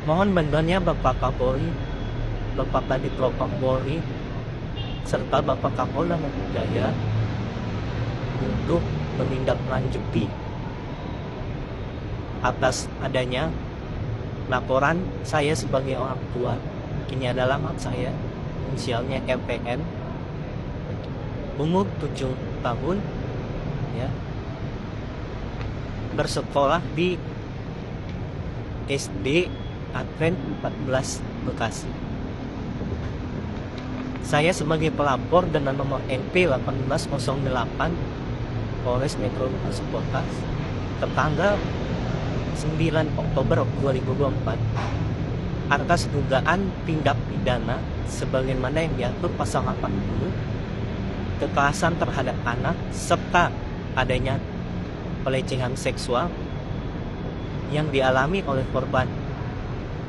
Mohon bantuannya Bapak Kapolri, Bapak Kadif Propam Polri, serta Bapak Kapolda Metro Jaya untuk menindaklanjuti atas adanya laporan saya sebagai orang tua. Ini adalah hak saya, inisialnya LPN, umur 7 tahun, ya, bersekolah di SD Advent 14 Bekasi. Saya sebagai pelapor dengan nomor NP 1808 Polres Metro Bekasi Kota tertanggal 9 Oktober 2024 atas dugaan tindak pidana sebagaimana yang diatur pasal 80 kekerasan terhadap anak serta adanya pelecehan seksual yang dialami oleh korban.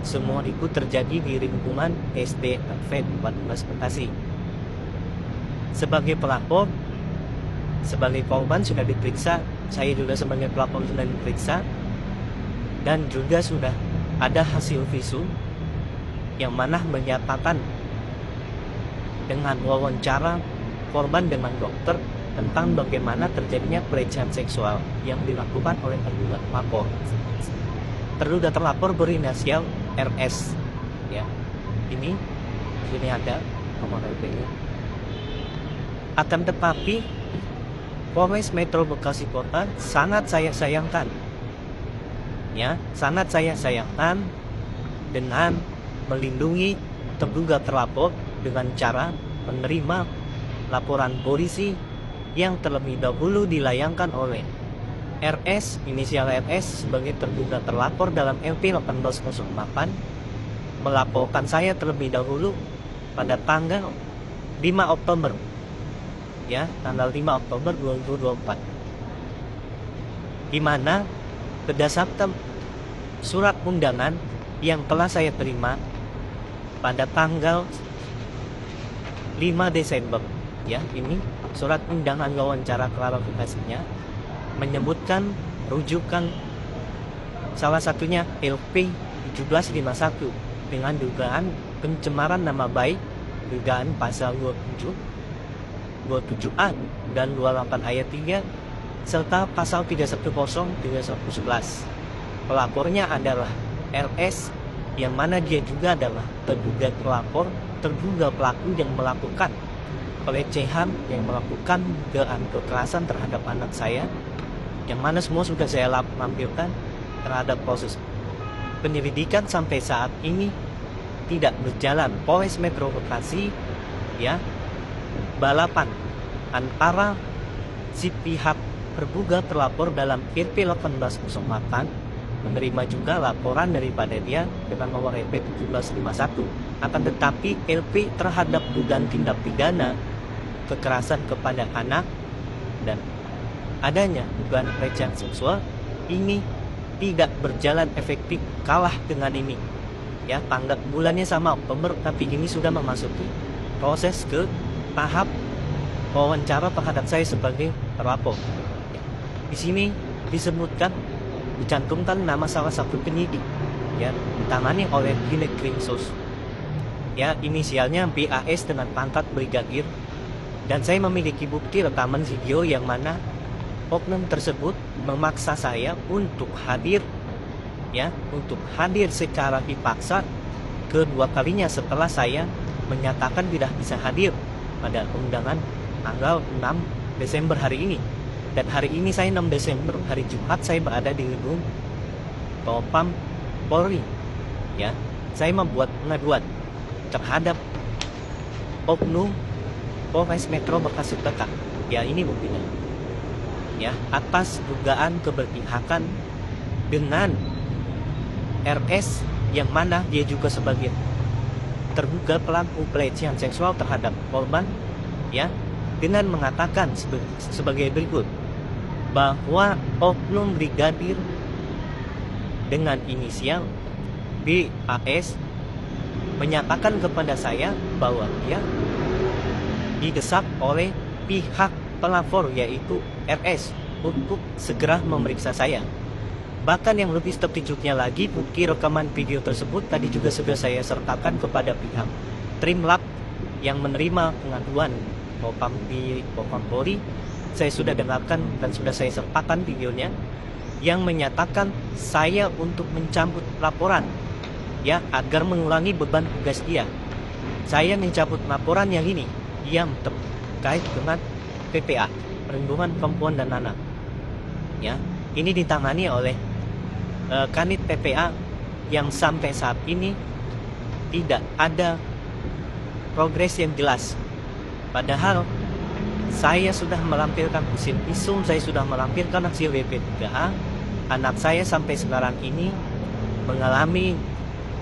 Semua itu terjadi di lingkungan SD Advent 14 Bekasi. Sebagai pelapor, sebagai korban sudah diperiksa, saya juga sebagai pelapor sudah diperiksa, dan juga sudah ada hasil visum yang mana menyatakan dengan wawancara korban dengan dokter tentang bagaimana terjadinya pelecehan seksual yang dilakukan oleh terduga pelapor. Terduga terlapor berinisial RS, ya. Ini ada nomor HP-nya. Akan tetapi Polres Metro Bekasi Kota sangat saya sayangkan, ya, sangat saya sayangkan dengan melindungi terduga terlapor dengan cara menerima laporan polisi yang terlebih dahulu dilayangkan oleh RS, inisial RS sebagai terduga terlapor dalam LP 1808 melaporkan saya terlebih dahulu pada tanggal 5 Oktober, ya, tanggal 5 Oktober 2024, di mana berdasarkan surat undangan yang telah saya terima pada tanggal 5 Desember, ya, ini surat undangan wawancara klarifikasinya menyebutkan rujukan salah satunya LP 1751 dengan dugaan pencemaran nama baik, dugaan pasal 27A dan 28 ayat 3 serta pasal 310 3111. Pelapornya adalah LS yang mana dia juga adalah terduga pelapor, terduga pelaku yang melakukan pelecehan, yang melakukan dugaan kekerasan terhadap anak saya, yang mana semua sudah saya lampirkan terhadap proses penyelidikan sampai saat ini tidak berjalan. Polres Metro Bekasi, ya, balapan antara si pihak terduga terlapor dalam LP 1808 menerima juga laporan daripada dia dengan nomor LP 1751. Akan tetapi LP terhadap dugaan tindak pidana kekerasan kepada anak dan adanya dugaan pelecehan seksual ini tidak berjalan efektif, kalah dengan ini, ya. Tanggal bulannya sama Oktober, tapi ini sudah memasuki proses ke tahap wawancara terhadap saya sebagai terlapor. Ya. Di sini disebutkan, dicantumkan nama salah satu penyidik, ya, ditangani oleh Unit Krimsus, ya, inisialnya BAS dengan pangkat brigadir, dan saya memiliki bukti rekaman video yang mana oknum tersebut memaksa saya untuk hadir, ya, untuk hadir secara dipaksa kedua kalinya setelah saya menyatakan tidak bisa hadir pada undangan tanggal 6 Desember hari ini. Dan hari ini saya 6 Desember, hari Jumat, saya berada di gedung Propam Polri, ya. Saya membuat pengaduan terhadap oknum Polres Metro Bekasi Kota, ya, ini buktinya, ya, atas dugaan keberpihakan dengan RS yang mana dia juga sebagai terduga pelaku pelecehan seksual terhadap korban, ya, dengan mengatakan sebagai berikut bahwa oknum brigadir dengan inisial BAS menyatakan kepada saya bahwa dia didesak oleh pihak pelapor yaitu RS untuk segera memeriksa saya, Bahkan yang lebih terkejutnya lagi, bukti rekaman video tersebut tadi juga sudah saya sertakan kepada pihak Trimlab yang menerima pengaduan Propam Polri. Saya sudah dengarkan dan sudah saya sertakan videonya yang menyatakan saya untuk mencabut laporan, ya, agar mengurangi beban tugas dia. Saya mencabut laporan yang ini yang terkait dengan PPA, Perlindungan Perempuan dan Anak. Ya, ini ditangani oleh Kanit PPA yang sampai saat ini tidak ada progres yang jelas. Padahal saya sudah melampirkan hasil visum, saya sudah melampirkan hasil WP3A. Anak saya sampai sekarang ini mengalami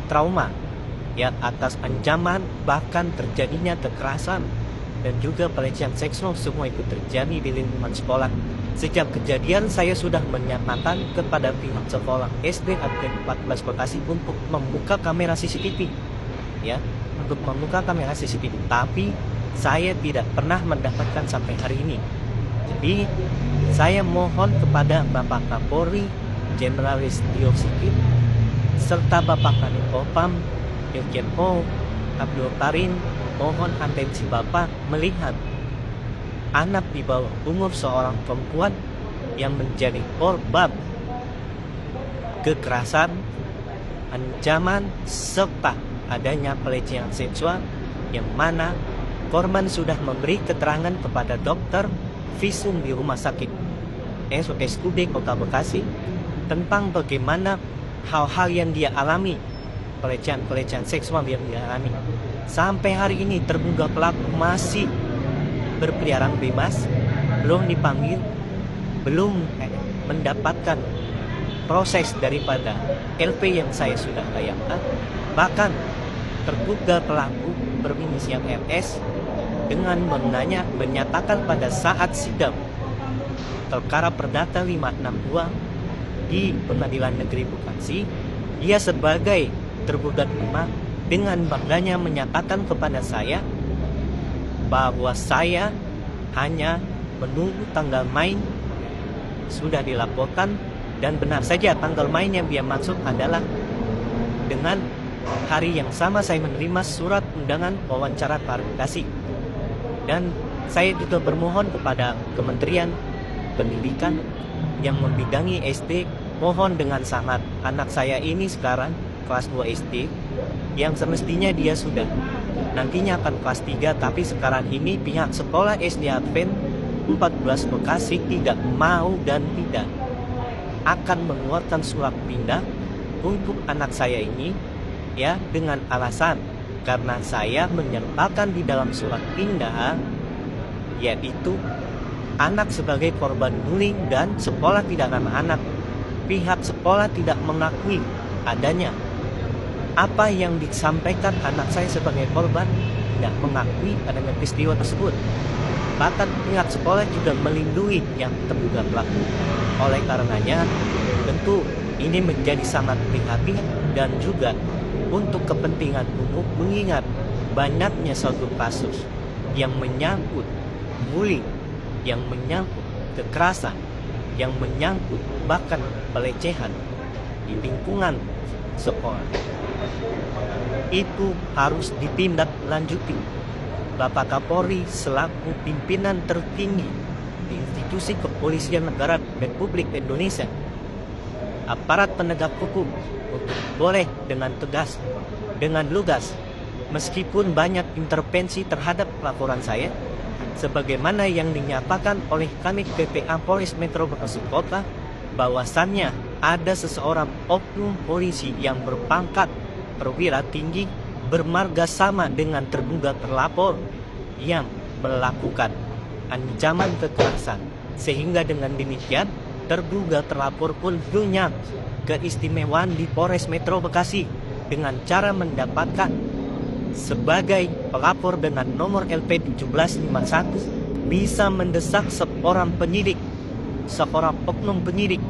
trauma, ya, atas ancaman, bahkan terjadinya kekerasan dan juga pelecehan seksual, semua itu terjadi di lingkungan sekolah. Sejak kejadian saya sudah menyatakan kepada pihak sekolah SD Atlet 14 Bekasi untuk membuka kamera CCTV, ya, untuk membuka kamera CCTV, tapi saya tidak pernah mendapatkan sampai hari ini. Jadi saya mohon kepada Bapak Kapolri Jenderal Listio Sigit serta Bapak Kanit Propam Irjen Pol Abdul Karim, mohon atensi Bapak melihat anak di bawah umur seorang perempuan yang menjadi korban kekerasan, ancaman, serta adanya pelecehan seksual, yang mana korban sudah memberi keterangan kepada dokter visum di Rumah Sakit RSUD Kota Bekasi tentang bagaimana hal-hal yang dia alami, pelecehan seksual yang dia alami. Sampai hari ini terduga pelaku masih berkeliaran bebas, belum dipanggil, belum mendapatkan proses daripada LP yang saya sudah bayarkan. Bahkan terduga pelaku berinisial RS dengan menyatakan pada saat sidang perkara perdata 562 di Pengadilan Negeri Bekasi, dia sebagai tergugat emak dengan bangganya menyatakan kepada saya bahwa saya hanya menunggu tanggal main sudah dilaporkan, dan benar saja tanggal main yang dia maksud adalah dengan hari yang sama saya menerima surat undangan wawancara klarifikasi. Dan saya juga bermohon kepada Kementerian Pendidikan yang membidangi SD, mohon dengan sangat, anak saya ini sekarang kelas 2 SD yang semestinya dia sudah nantinya akan kelas 3, tapi sekarang ini pihak sekolah SD Advent 14 Bekasi tidak mau dan tidak akan mengeluarkan surat pindah untuk anak saya ini, ya, dengan alasan karena saya menyertakan di dalam surat pindah yaitu anak sebagai korban bullying dan sekolah tidak ramah anak. Pihak sekolah tidak mengakui adanya apa yang disampaikan anak saya sebagai korban, tidak mengakui adanya peristiwa tersebut. Bahkan pihak sekolah juga melindungi yang terduga pelaku. Oleh karenanya, tentu ini menjadi sangat prihatin dan juga untuk kepentingan umum, mengingat banyaknya suatu kasus yang menyangkut bullying, yang menyangkut kekerasan, yang menyangkut bahkan pelecehan di lingkungan sekolah. Itu harus ditindaklanjuti. Bapak Kapolri selaku pimpinan tertinggi di institusi kepolisian negara Republik Indonesia, aparat penegak hukum, untuk boleh dengan tegas, dengan lugas, meskipun banyak intervensi terhadap laporan saya, sebagaimana yang dinyatakan oleh Kanit PPA Polres Metro Bekasi Kota, bahwasannya ada seseorang oknum polisi yang berpangkat perwira tinggi bermarga sama dengan terduga terlapor yang melakukan ancaman kekerasan, sehingga dengan demikian terduga terlapor pun punya keistimewaan di Polres Metro Bekasi dengan cara mendapatkan sebagai pelapor dengan nomor LP 1751 bisa mendesak seorang penyidik, seorang oknum penyidik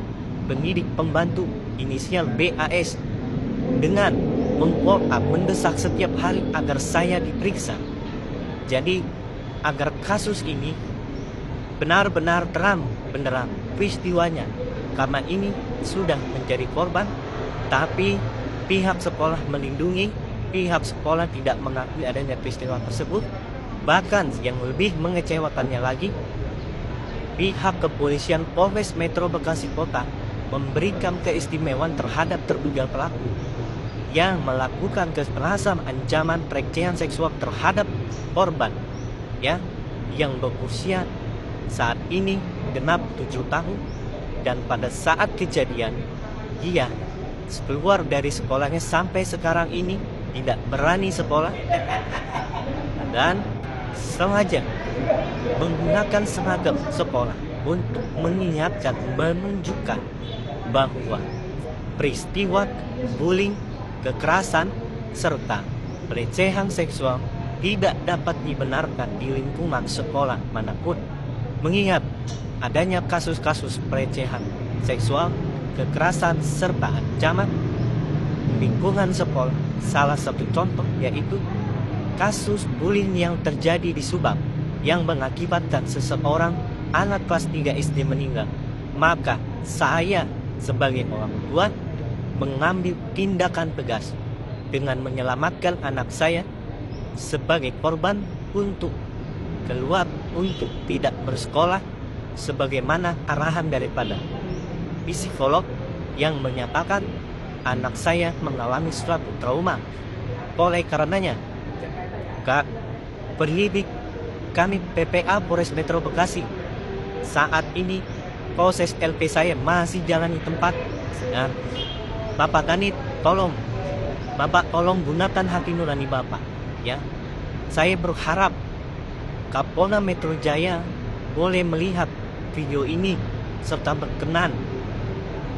pembantu inisial BAS dengan mendesak setiap hari agar saya diperiksa. Jadi agar kasus ini benar-benar terang benderang peristiwanya, karena ini sudah menjadi korban, tapi pihak sekolah melindungi, pihak sekolah tidak mengakui adanya peristiwa tersebut. Bahkan yang lebih mengecewakannya lagi, pihak kepolisian Polres Metro Bekasi Kota memberikan keistimewaan terhadap terduga pelaku yang melakukan kekerasan, ancaman, pelecehan seksual terhadap korban, ya, yang berusia saat ini genap 7 tahun, dan pada saat kejadian dia keluar dari sekolahnya sampai sekarang ini tidak berani sekolah dan sengaja menggunakan seragam sekolah untuk mengingatkan, menunjukkan bahwa peristiwa bullying, kekerasan, serta pelecehan seksual tidak dapat dibenarkan di lingkungan sekolah manapun. Mengingat adanya kasus-kasus pelecehan seksual, kekerasan, serta ancaman lingkungan sekolah. Salah satu contoh yaitu kasus bullying yang terjadi di Subang yang mengakibatkan seseorang anak kelas 3 SD meninggal. Maka saya sebagai orang tua mengambil tindakan tegas dengan menyelamatkan anak saya sebagai korban untuk keluar, untuk tidak bersekolah, sebagaimana arahan daripada psikolog yang menyatakan anak saya mengalami suatu trauma. Oleh karenanya, penyidik kami PPA Polres Metro Bekasi saat ini proses LP saya masih jalan di tempat. Nah, Bapak Kanit, Bapak tolong gunakan hati nurani Bapak, ya. Saya berharap Kapolda Metro Jaya boleh melihat video ini serta berkenan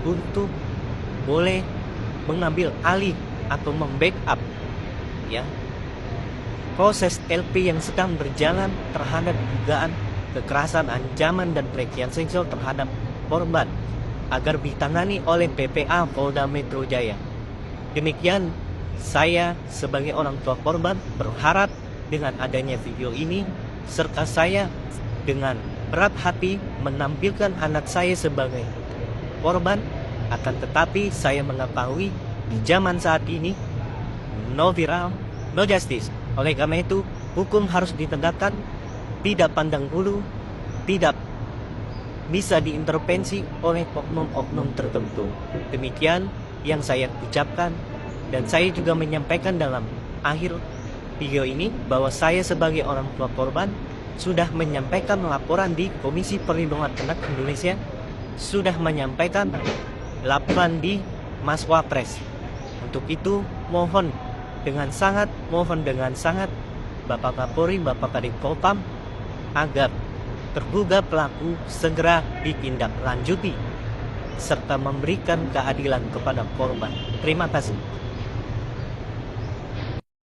untuk boleh mengambil alih atau membackup, ya, proses LP yang sedang berjalan terhadap dugaan kekerasan, ancaman, dan pelecehan seksual terhadap korban agar ditangani oleh PPA Polda Metro Jaya. Demikian, saya sebagai orang tua korban berharap dengan adanya video ini, serta saya dengan berat hati menampilkan anak saya sebagai korban, akan tetapi saya mengetahui di zaman saat ini no viral, no justice. Oleh karena itu, hukum harus ditegakkan, tidak pandang bulu, tidak bisa diintervensi oleh oknum-oknum tertentu. Demikian yang saya ucapkan, dan saya juga menyampaikan dalam akhir video ini bahwa saya sebagai orang tua korban sudah menyampaikan laporan di Komisi Perlindungan Anak Indonesia, sudah menyampaikan laporan di Mas Wapres. Untuk itu mohon dengan sangat Bapak Kapolri, Bapak Kadif Propam agar terduga pelaku segera ditindaklanjuti serta memberikan keadilan kepada korban. Terima kasih.